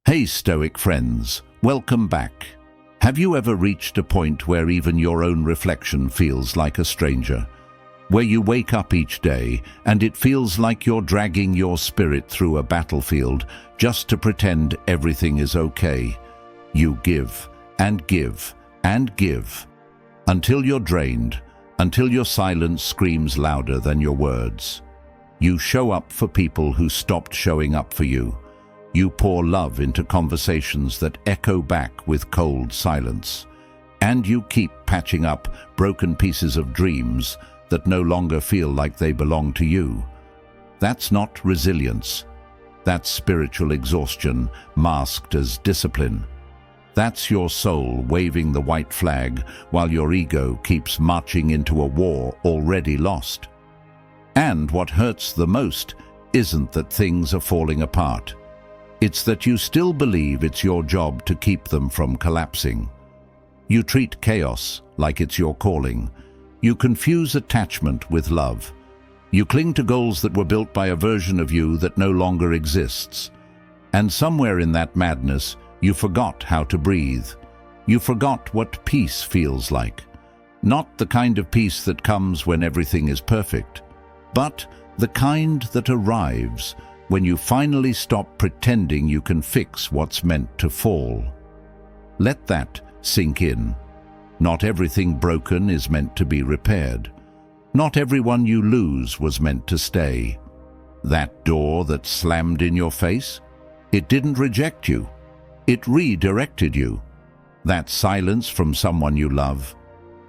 Hey Stoic friends, welcome back. Have you ever reached a point where even your own reflection feels like a stranger? Where you wake up each day and it feels like you're dragging your spirit through a battlefield just to pretend everything is okay? You give and give and give until you're drained, until your silence screams louder than your words. You show up for people who stopped showing up for you. You pour love into conversations that echo back with cold silence. And you keep patching up broken pieces of dreams that no longer feel like they belong to you. That's not resilience. That's spiritual exhaustion masked as discipline. That's your soul waving the white flag while your ego keeps marching into a war already lost. And what hurts the most isn't that things are falling apart. It's that you still believe it's your job to keep them from collapsing. You treat chaos like it's your calling. You confuse attachment with love. You cling to goals that were built by a version of you that no longer exists. And somewhere in that madness, you forgot how to breathe. You forgot what peace feels like. Not the kind of peace that comes when everything is perfect, but the kind that arrives when you finally stop pretending you can fix what's meant to fall. Let that sink in. Not everything broken is meant to be repaired. Not everyone you lose was meant to stay. That door that slammed in your face, it didn't reject you. It redirected you. That silence from someone you love,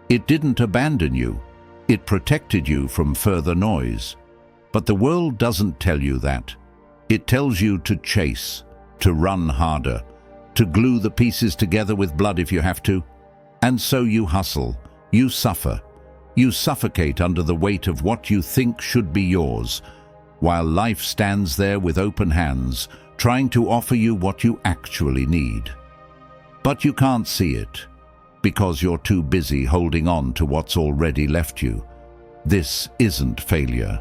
it didn't abandon you. It protected you from further noise. But the world doesn't tell you that. It tells you to chase, to run harder, to glue the pieces together with blood if you have to. And so you hustle, you suffer, you suffocate under the weight of what you think should be yours, while life stands there with open hands, trying to offer you what you actually need. But you can't see it, because you're too busy holding on to what's already left you. This isn't failure.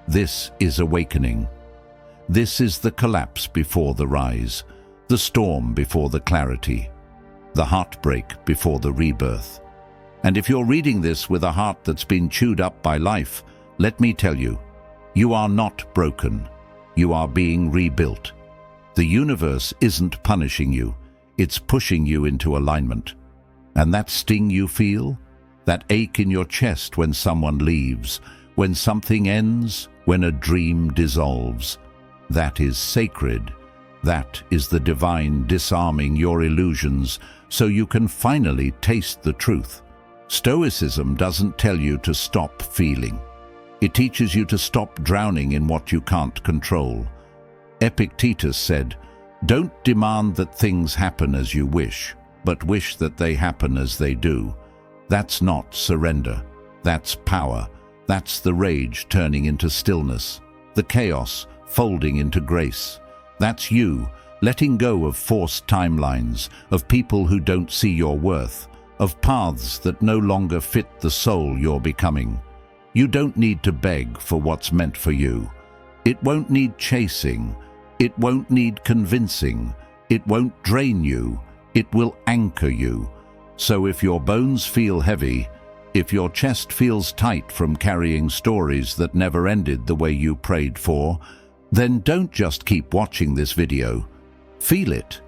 This is awakening. This is the collapse before the rise, the storm before the clarity, the heartbreak before the rebirth. And if you're reading this with a heart that's been chewed up by life, let me tell you, you are not broken. You are being rebuilt. The universe isn't punishing you. It's pushing you into alignment. And that sting you feel, that ache in your chest when someone leaves, when something ends, when a dream dissolves, that is sacred. That is the divine disarming your illusions so you can finally taste the truth. Stoicism doesn't tell you to stop feeling. It teaches you to stop drowning in what you can't control. Epictetus said, "Don't demand that things happen as you wish, but wish that they happen as they do." That's not surrender. That's power. That's the rage turning into stillness, the chaos folding into grace. That's you letting go of forced timelines, of people who don't see your worth, of paths that no longer fit the soul you're becoming. You don't need to beg for what's meant for you. It won't need chasing. It won't need convincing. It won't drain you. It will anchor you. So if your bones feel heavy, if your chest feels tight from carrying stories that never ended the way you prayed for, then don't just keep watching this video. Feel it.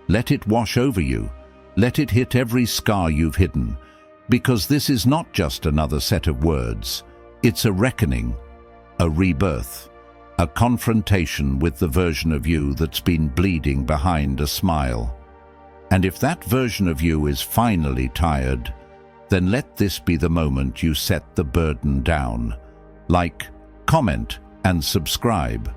Let it wash over you. Let it hit every scar you've hidden. Because this is not just another set of words. It's a reckoning, a rebirth, a confrontation with the version of you that's been bleeding behind a smile. And if that version of you is finally tired, then let this be the moment you set the burden down. Like, comment, and subscribe.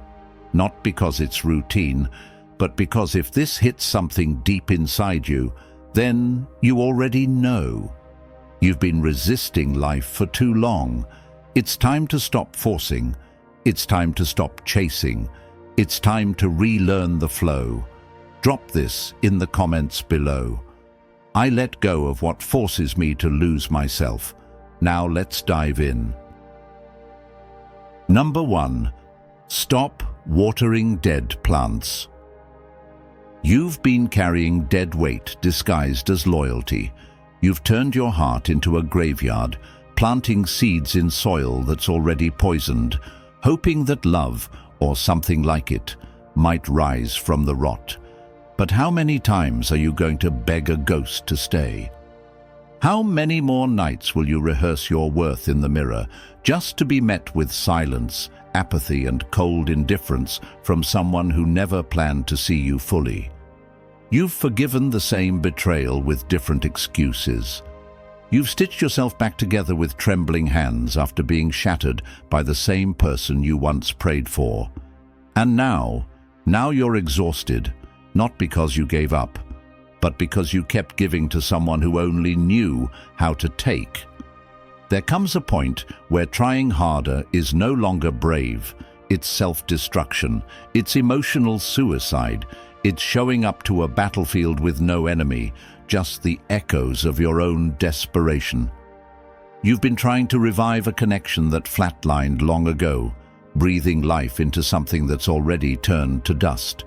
Not because it's routine, but because if this hits something deep inside you, then you already know. You've been resisting life for too long. It's time to stop forcing. It's time to stop chasing. It's time to relearn the flow. Drop this in the comments below. I let go of what forces me to lose myself. Now let's dive in. Number 1. Stop watering dead plants. You've been carrying dead weight disguised as loyalty. You've turned your heart into a graveyard, planting seeds in soil that's already poisoned, hoping that love, or something like it, might rise from the rot. But how many times are you going to beg a ghost to stay? How many more nights will you rehearse your worth in the mirror, just to be met with silence, apathy, and cold indifference from someone who never planned to see you fully? You've forgiven the same betrayal with different excuses. You've stitched yourself back together with trembling hands after being shattered by the same person you once prayed for. And now you're exhausted, not because you gave up, but because you kept giving to someone who only knew how to take. There comes a point where trying harder is no longer brave. It's self-destruction. It's emotional suicide. It's showing up to a battlefield with no enemy, just the echoes of your own desperation. You've been trying to revive a connection that flatlined long ago, breathing life into something that's already turned to dust.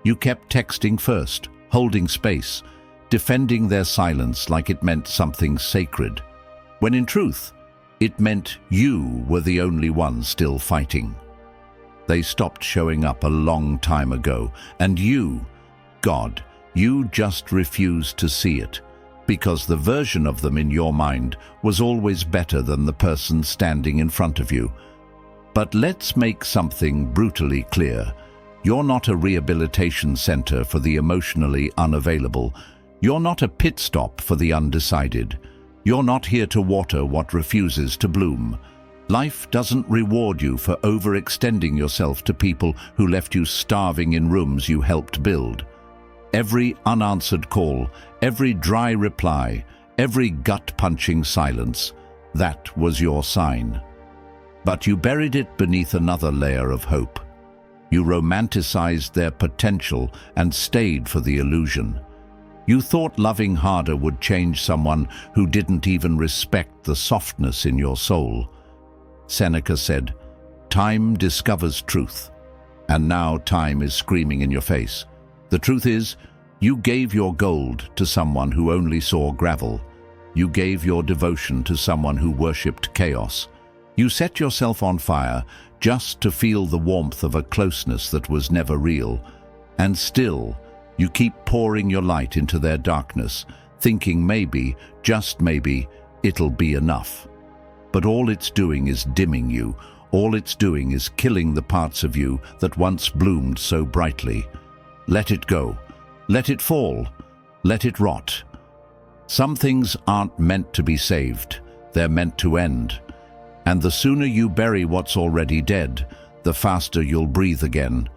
You kept texting first, holding space, defending their silence like it meant something sacred, when in truth, it meant you were the only one still fighting. They stopped showing up a long time ago, and you, God, you just refused to see it, because the version of them in your mind was always better than the person standing in front of you. But let's make something brutally clear. You're not a rehabilitation center for the emotionally unavailable. You're not a pit stop for the undecided. You're not here to water what refuses to bloom. Life doesn't reward you for overextending yourself to people who left you starving in rooms you helped build. Every unanswered call, every dry reply, every gut-punching silence, that was your sign. But you buried it beneath another layer of hope. You romanticized their potential and stayed for the illusion. You thought loving harder would change someone who didn't even respect the softness in your soul. Seneca said, "Time discovers truth." And now time is screaming in your face. The truth is, you gave your gold to someone who only saw gravel. You gave your devotion to someone who worshipped chaos. You set yourself on fire just to feel the warmth of a closeness that was never real. And still, you keep pouring your light into their darkness, thinking maybe, just maybe, it'll be enough. But all it's doing is dimming you. All it's doing is killing the parts of you that once bloomed so brightly. Let it go. Let it fall. Let it rot. Some things aren't meant to be saved. They're meant to end. And the sooner you bury what's already dead, the faster you'll breathe again.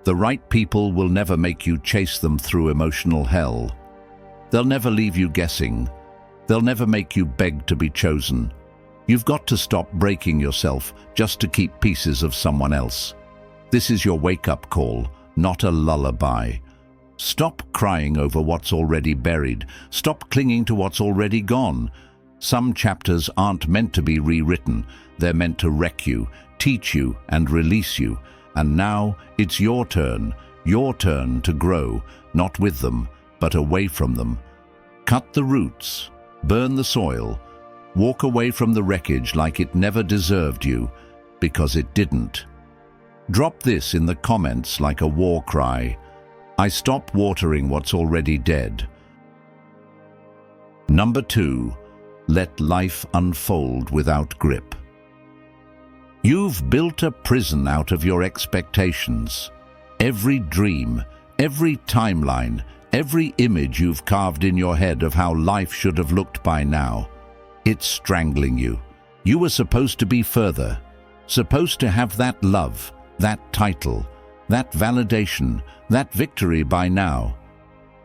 The right people will never make you chase them through emotional hell. They'll never leave you guessing. They'll never make you beg to be chosen. You've got to stop breaking yourself just to keep pieces of someone else. This is your wake-up call, not a lullaby. Stop crying over what's already buried. Stop clinging to what's already gone. Some chapters aren't meant to be rewritten. They're meant to wreck you, teach you, and release you. And now it's your turn to grow, not with them, but away from them. Cut the roots, burn the soil, walk away from the wreckage like it never deserved you, because it didn't. Drop this in the comments like a war cry. I stop watering what's already dead. Number 2, let life unfold without grip. You've built a prison out of your expectations. Every dream, every timeline, every image you've carved in your head of how life should have looked by now, it's strangling you. You were supposed to be further, supposed to have that love, that title, that validation, that victory by now.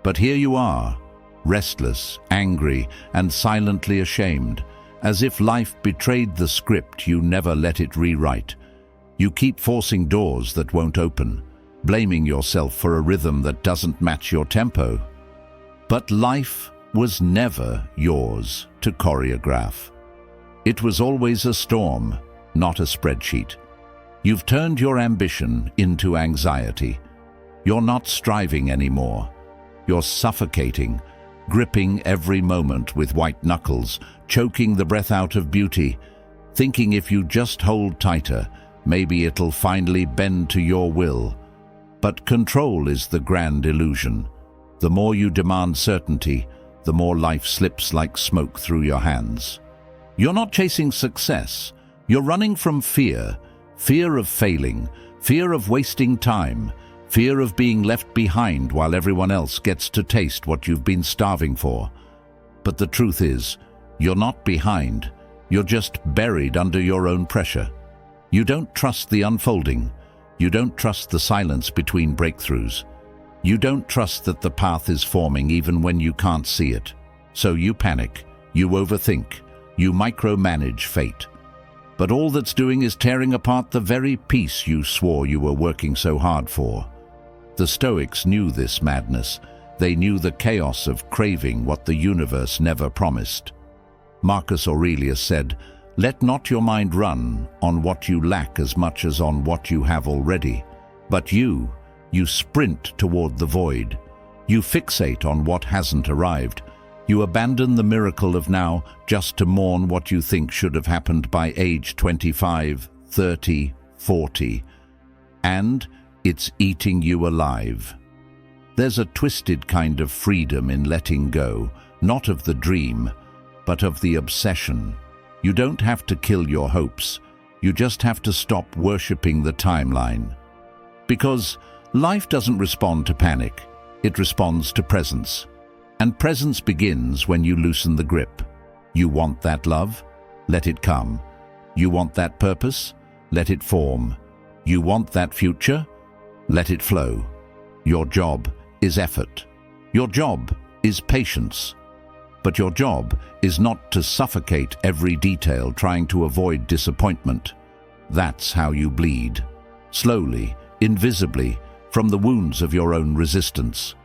But here you are, restless, angry, and silently ashamed, as if life betrayed the script you never let it rewrite. You keep forcing doors that won't open, blaming yourself for a rhythm that doesn't match your tempo. But life was never yours to choreograph. It was always a storm, not a spreadsheet. You've turned your ambition into anxiety. You're not striving anymore. You're suffocating, gripping every moment with white knuckles, choking the breath out of beauty, thinking if you just hold tighter, maybe it'll finally bend to your will. But control is the grand illusion. The more you demand certainty, the more life slips like smoke through your hands. You're not chasing success. You're running from fear. Fear of failing, fear of wasting time, fear of being left behind while everyone else gets to taste what you've been starving for. But the truth is, you're not behind. You're just buried under your own pressure. You don't trust the unfolding. You don't trust the silence between breakthroughs. You don't trust that the path is forming even when you can't see it. So you panic, you overthink, you micromanage fate. But all that's doing is tearing apart the very peace you swore you were working so hard for. The Stoics knew this madness. They knew the chaos of craving what the universe never promised. Marcus Aurelius said, "Let not your mind run on what you lack as much as on what you have already. But you sprint toward the void. You fixate on what hasn't arrived. You abandon the miracle of now just to mourn what you think should have happened by age 25, 30, 40. And it's eating you alive." There's a twisted kind of freedom in letting go, not of the dream, but of the obsession. You don't have to kill your hopes. You just have to stop worshipping the timeline. Because life doesn't respond to panic. It responds to presence. And presence begins when you loosen the grip. You want that love? Let it come. You want that purpose? Let it form. You want that future? Let it flow. Your job is effort. Your job is patience. But your job is not to suffocate every detail trying to avoid disappointment. That's how you bleed. Slowly, invisibly, from the wounds of your own resistance.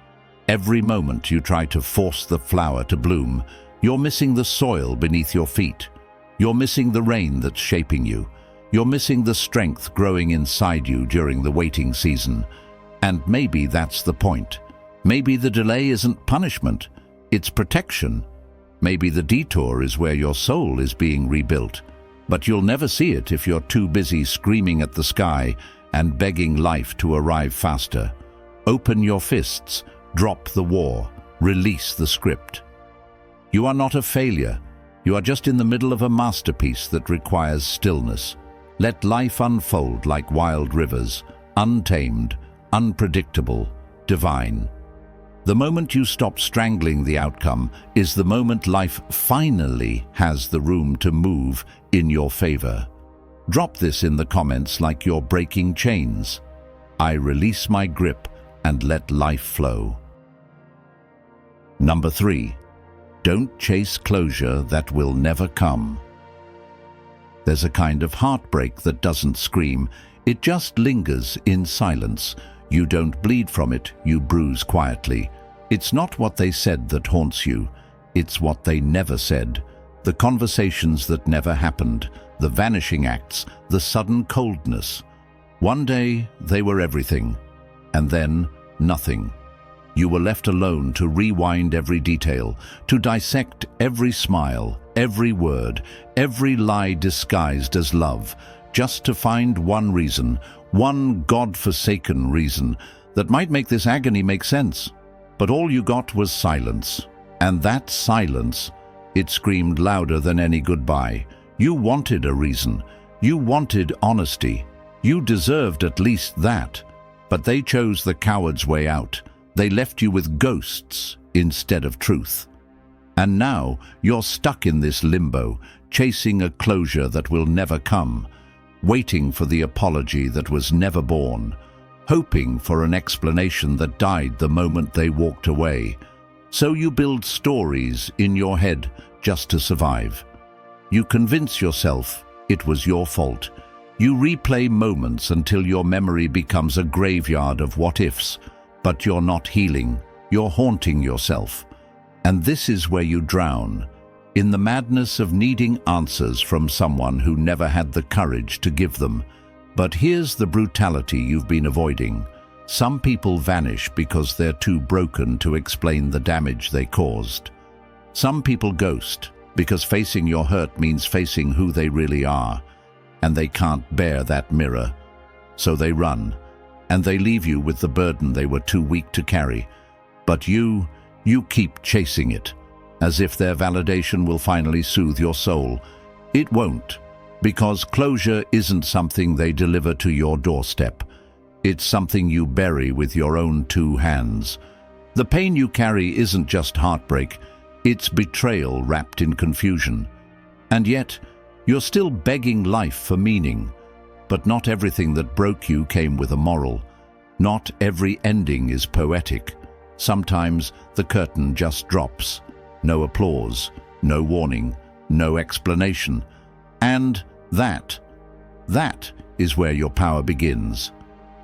Every moment you try to force the flower to bloom, you're missing the soil beneath your feet. You're missing the rain that's shaping you. You're missing the strength growing inside you during the waiting season. And maybe that's the point. Maybe the delay isn't punishment, it's protection. Maybe the detour is where your soul is being rebuilt. But you'll never see it if you're too busy screaming at the sky and begging life to arrive faster. Open your fists. Drop the war. Release the script. You are not a failure. You are just in the middle of a masterpiece that requires stillness. Let life unfold like wild rivers, untamed, unpredictable, divine. The moment you stop strangling the outcome is the moment life finally has the room to move in your favor. Drop this in the comments like you're breaking chains. I release my grip and let life flow. Number 3. Don't chase closure that will never come. There's a kind of heartbreak that doesn't scream. It just lingers in silence. You don't bleed from it, you bruise quietly. It's not what they said that haunts you. It's what they never said. The conversations that never happened, the vanishing acts, the sudden coldness. One day they were everything, and then nothing. You were left alone to rewind every detail, to dissect every smile, every word, every lie disguised as love, just to find one reason, one God-forsaken reason, that might make this agony make sense. But all you got was silence. And that silence, it screamed louder than any goodbye. You wanted a reason. You wanted honesty. You deserved at least that. But they chose the coward's way out. They left you with ghosts instead of truth. And now you're stuck in this limbo, chasing a closure that will never come, waiting for the apology that was never born, hoping for an explanation that died the moment they walked away. So you build stories in your head just to survive. You convince yourself it was your fault. You replay moments until your memory becomes a graveyard of what-ifs. But you're not healing, you're haunting yourself. And this is where you drown, in the madness of needing answers from someone who never had the courage to give them. But here's the brutality you've been avoiding. Some people vanish because they're too broken to explain the damage they caused. Some people ghost because facing your hurt means facing who they really are, and they can't bear that mirror. So they run, and they leave you with the burden they were too weak to carry. But you keep chasing it, as if their validation will finally soothe your soul. It won't, because closure isn't something they deliver to your doorstep. It's something you bury with your own 2 hands. The pain you carry isn't just heartbreak, it's betrayal wrapped in confusion. And yet, you're still begging life for meaning. But not everything that broke you came with a moral. Not every ending is poetic. Sometimes the curtain just drops. No applause, no warning, no explanation. And that is where your power begins.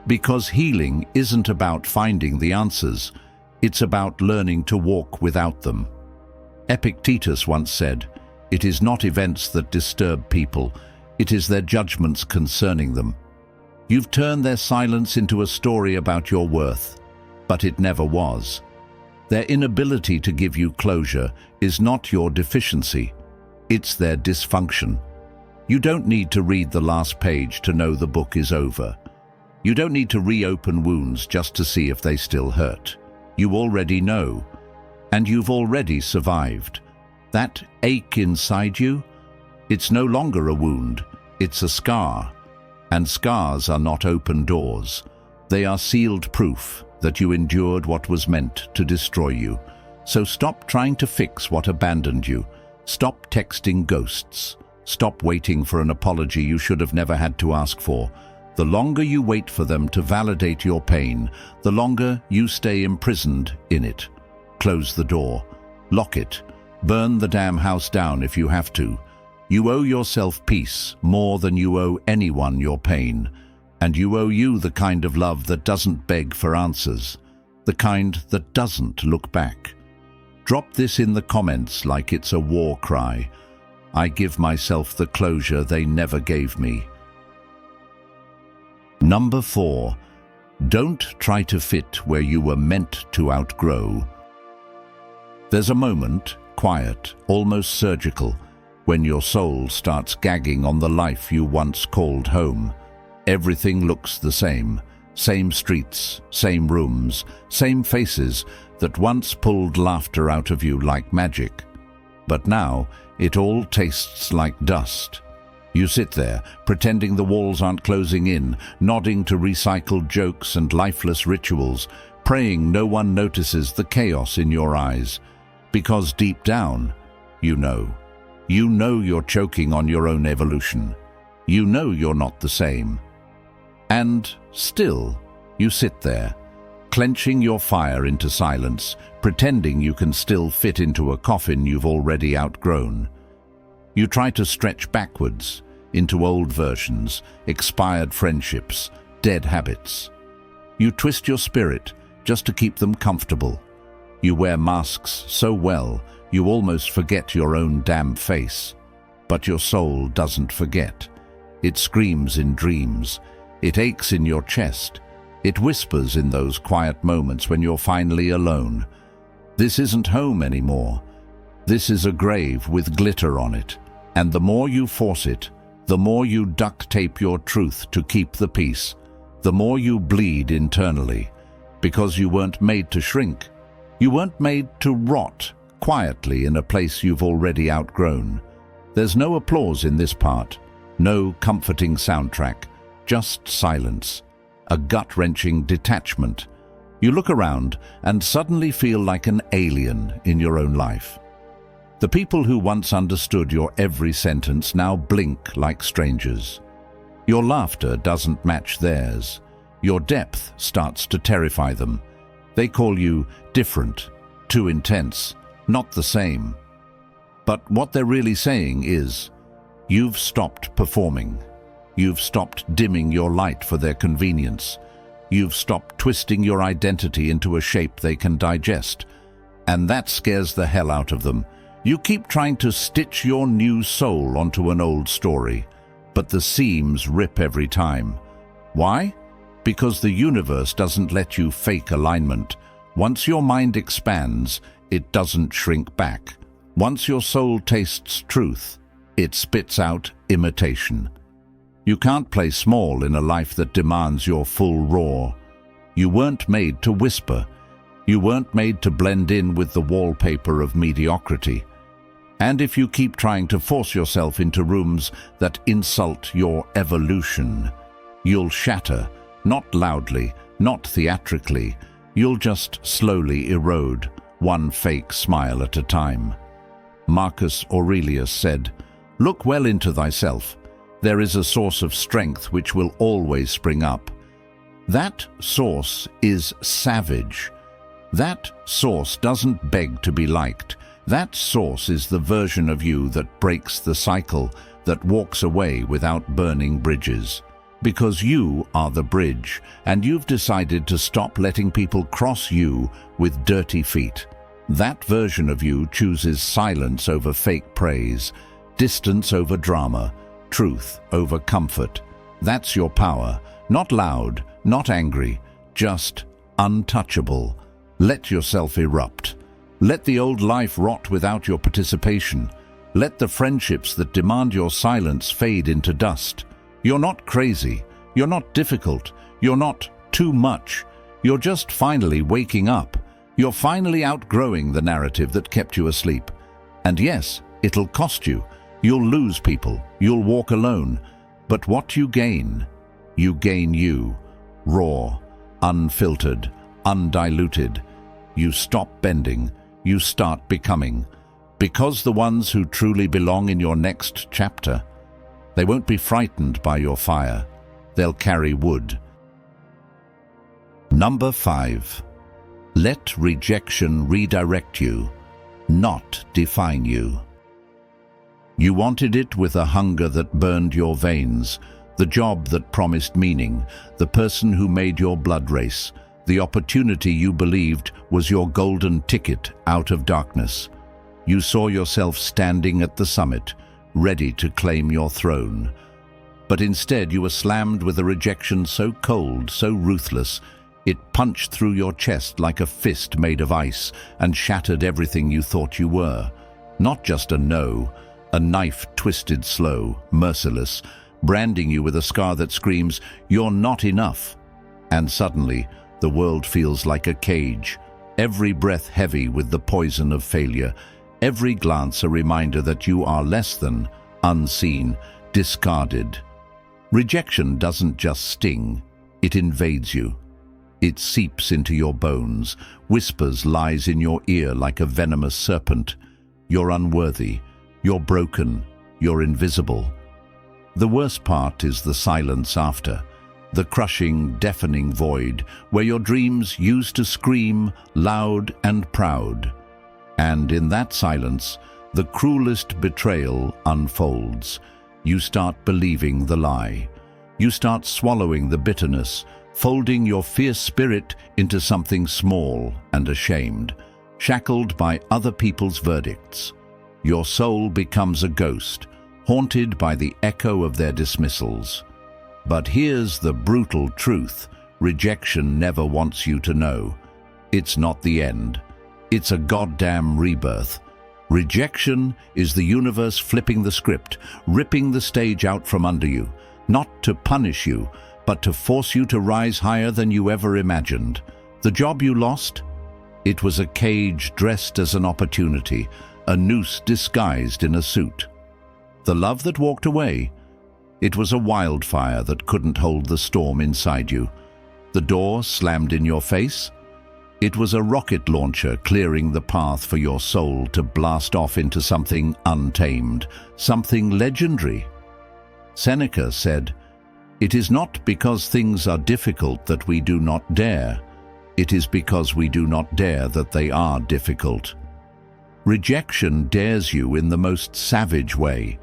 Because healing isn't about finding the answers, it's about learning to walk without them. Epictetus once said, "It is not events that disturb people, it is their judgments concerning them." You've turned their silence into a story about your worth, but it never was. Their inability to give you closure is not your deficiency, it's their dysfunction. You don't need to read the last page to know the book is over. You don't need to reopen wounds just to see if they still hurt. You already know, and you've already survived. That ache inside you, it's no longer a wound, it's a scar. And scars are not open doors. They are sealed proof that you endured what was meant to destroy you. So stop trying to fix what abandoned you. Stop texting ghosts. Stop waiting for an apology you should have never had to ask for. The longer you wait for them to validate your pain, the longer you stay imprisoned in it. Close the door. Lock it. Burn the damn house down if you have to. You owe yourself peace more than you owe anyone your pain. And you owe you the kind of love that doesn't beg for answers. The kind that doesn't look back. Drop this in the comments like it's a war cry. I give myself the closure they never gave me. Number 4. Don't try to fit where you were meant to outgrow. There's a moment, quiet, almost surgical, when your soul starts gagging on the life you once called home. Everything looks the same. Same streets, same rooms, same faces that once pulled laughter out of you like magic. But now, it all tastes like dust. You sit there, pretending the walls aren't closing in, nodding to recycled jokes and lifeless rituals, praying no one notices the chaos in your eyes. Because deep down, you know you're choking on your own evolution. You know you're not the same. And still, you sit there, clenching your fire into silence, pretending you can still fit into a coffin you've already outgrown. You try to stretch backwards into old versions, expired friendships, dead habits. You twist your spirit just to keep them comfortable. You wear masks so well, you almost forget your own damn face. But your soul doesn't forget. It screams in dreams. It aches in your chest. It whispers in those quiet moments when you're finally alone. This isn't home anymore. This is a grave with glitter on it. And the more you force it, the more you duct tape your truth to keep the peace, the more you bleed internally. Because you weren't made to shrink. You weren't made to rot quietly in a place you've already outgrown. There's no applause in this part, no comforting soundtrack, just silence, a gut-wrenching detachment. You look around and suddenly feel like an alien in your own life. The people who once understood your every sentence now blink like strangers. Your laughter doesn't match theirs. Your depth starts to terrify them. They call you different, too intense, not the same. But what they're really saying is, you've stopped performing. You've stopped dimming your light for their convenience. You've stopped twisting your identity into a shape they can digest. And that scares the hell out of them. You keep trying to stitch your new soul onto an old story, but the seams rip every time. Why? Because the universe doesn't let you fake alignment. Once your mind expands, it doesn't shrink back. Once your soul tastes truth, it spits out imitation. You can't play small in a life that demands your full roar. You weren't made to whisper. You weren't made to blend in with the wallpaper of mediocrity. And if you keep trying to force yourself into rooms that insult your evolution, you'll shatter, not loudly, not theatrically. You'll just slowly erode, one fake smile at a time. Marcus Aurelius said, "Look well into thyself. There is a source of strength which will always spring up. That source is savage. That source doesn't beg to be liked. That source is the version of you that breaks the cycle, that walks away without burning bridges. Because you are the bridge, and you've decided to stop letting people cross you with dirty feet. That version of you chooses silence over fake praise, distance over drama, truth over comfort. That's your power. Not loud, not angry, just untouchable. Let yourself erupt. Let the old life rot without your participation. Let the friendships that demand your silence fade into dust. You're not crazy. You're not difficult. You're not too much. You're just finally waking up. You're finally outgrowing the narrative that kept you asleep. And yes, it'll cost you. You'll lose people. You'll walk alone. But what you gain you. Raw, unfiltered, undiluted. You stop bending. You start becoming. Because the ones who truly belong in your next chapter, they won't be frightened by your fire. They'll carry wood. Number 5. Let rejection redirect you, not define you. You wanted it with a hunger that burned your veins, the job that promised meaning, the person who made your blood race, the opportunity you believed was your golden ticket out of darkness. You saw yourself standing at the summit, ready to claim your throne. But instead you were slammed with a rejection so cold, so ruthless, it punched through your chest like a fist made of ice and shattered everything you thought you were. Not just a no, a knife twisted slow, merciless, branding you with a scar that screams, "You're not enough." And suddenly, the world feels like a cage, every breath heavy with the poison of failure, every glance a reminder that you are less than, unseen, discarded. Rejection doesn't just sting, it invades you. It seeps into your bones, whispers lies in your ear like a venomous serpent. You're unworthy, you're broken, you're invisible. The worst part is the silence after, the crushing, deafening void where your dreams used to scream loud and proud. And in that silence, the cruelest betrayal unfolds. You start believing the lie. You start swallowing the bitterness, folding your fierce spirit into something small and ashamed, shackled by other people's verdicts. Your soul becomes a ghost, haunted by the echo of their dismissals. But here's the brutal truth rejection never wants you to know. It's not the end. It's a goddamn rebirth. Rejection is the universe flipping the script, ripping the stage out from under you, not to punish you, but to force you to rise higher than you ever imagined. The job you lost? It was a cage dressed as an opportunity, a noose disguised in a suit. The love that walked away? It was a wildfire that couldn't hold the storm inside you. The door slammed in your face? It was a rocket launcher clearing the path for your soul to blast off into something untamed, something legendary. Seneca said, "It is not because things are difficult that we do not dare. It is because we do not dare that they are difficult." Rejection dares you in the most savage way.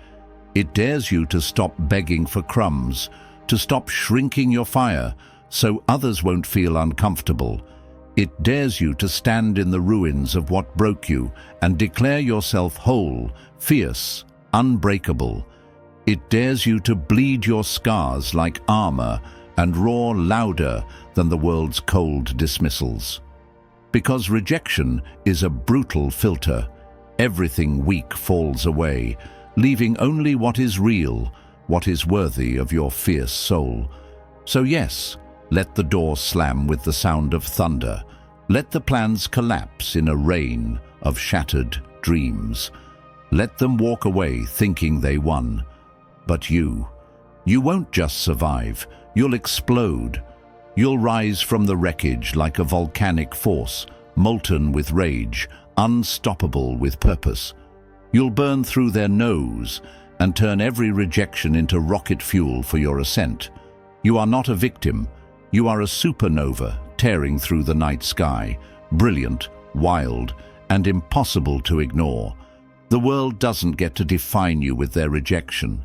It dares you to stop begging for crumbs, to stop shrinking your fire so others won't feel uncomfortable. It dares you to stand in the ruins of what broke you and declare yourself whole, fierce, unbreakable. It dares you to bleed your scars like armor and roar louder than the world's cold dismissals. Because rejection is a brutal filter, everything weak falls away, leaving only what is real, what is worthy of your fierce soul. So yes, let the door slam with the sound of thunder. Let the plans collapse in a rain of shattered dreams. Let them walk away thinking they won. But you won't just survive, you'll explode. You'll rise from the wreckage like a volcanic force, molten with rage, unstoppable with purpose. You'll burn through their nose and turn every rejection into rocket fuel for your ascent. You are not a victim, you are a supernova tearing through the night sky, brilliant, wild, and impossible to ignore. The world doesn't get to define you with their rejection.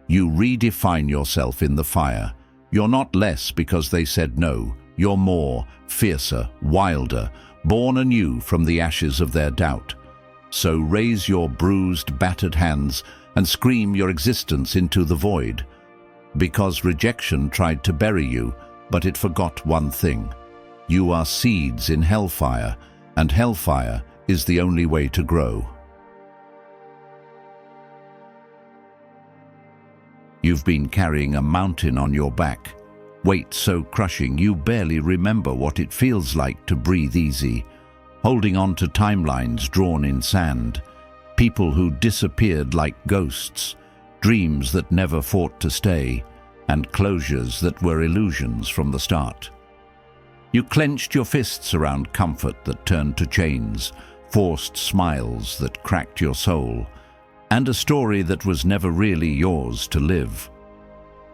You redefine yourself in the fire. You're not less because they said no. You're more, fiercer, wilder, born anew from the ashes of their doubt. So raise your bruised, battered hands and scream your existence into the void. Because rejection tried to bury you, but it forgot one thing. You are seeds in hellfire, and hellfire is the only way to grow. You've been carrying a mountain on your back, weight so crushing you barely remember what it feels like to breathe easy, holding on to timelines drawn in sand, people who disappeared like ghosts, dreams that never fought to stay, and closures that were illusions from the start. You clenched your fists around comfort that turned to chains, forced smiles that cracked your soul, and a story that was never really yours to live.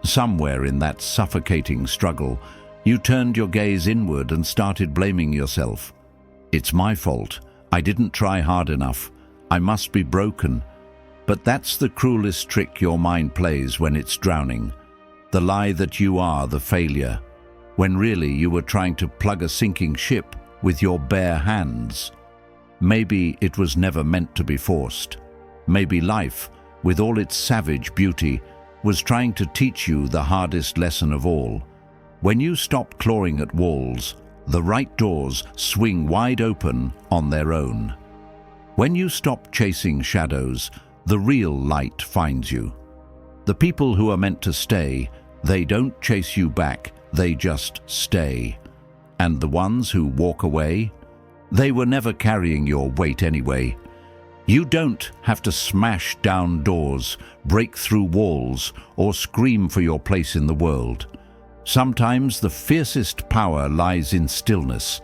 Somewhere in that suffocating struggle, you turned your gaze inward and started blaming yourself. It's my fault. I didn't try hard enough. I must be broken. But that's the cruelest trick your mind plays when it's drowning. The lie that you are the failure, when really you were trying to plug a sinking ship with your bare hands. Maybe it was never meant to be forced. Maybe life, with all its savage beauty, was trying to teach you the hardest lesson of all. When you stop clawing at walls, the right doors swing wide open on their own. When you stop chasing shadows, the real light finds you. The people who are meant to stay, they don't chase you back, they just stay. And the ones who walk away, they were never carrying your weight anyway. You don't have to smash down doors, break through walls, or scream for your place in the world. Sometimes the fiercest power lies in stillness,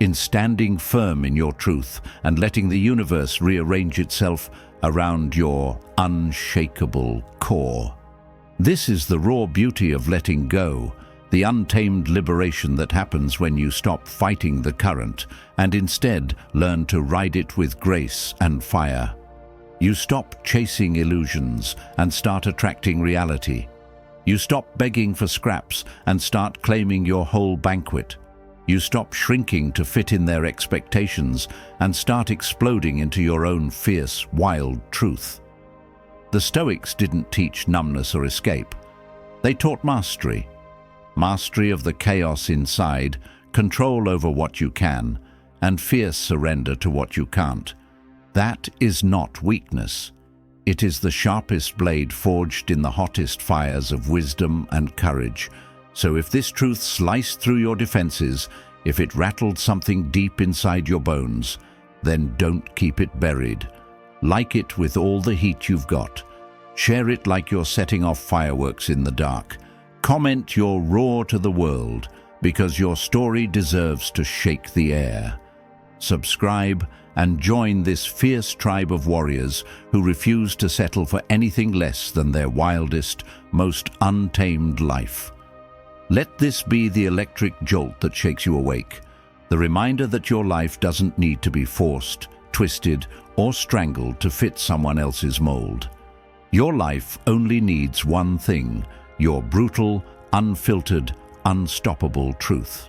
in standing firm in your truth and letting the universe rearrange itself around your unshakable core. This is the raw beauty of letting go, the untamed liberation that happens when you stop fighting the current and instead learn to ride it with grace and fire. You stop chasing illusions and start attracting reality. You stop begging for scraps and start claiming your whole banquet. You stop shrinking to fit in their expectations and start exploding into your own fierce, wild truth. The Stoics didn't teach numbness or escape. They taught mastery. Mastery of the chaos inside, control over what you can, and fierce surrender to what you can't. That is not weakness. It is the sharpest blade forged in the hottest fires of wisdom and courage. So if this truth sliced through your defenses, if it rattled something deep inside your bones, then don't keep it buried. Like it with all the heat you've got. Share it like you're setting off fireworks in the dark. Comment your roar to the world, because your story deserves to shake the air. Subscribe and join this fierce tribe of warriors who refuse to settle for anything less than their wildest, most untamed life. Let this be the electric jolt that shakes you awake, the reminder that your life doesn't need to be forced, twisted, or strangled to fit someone else's mold. Your life only needs one thing: your brutal, unfiltered, unstoppable truth.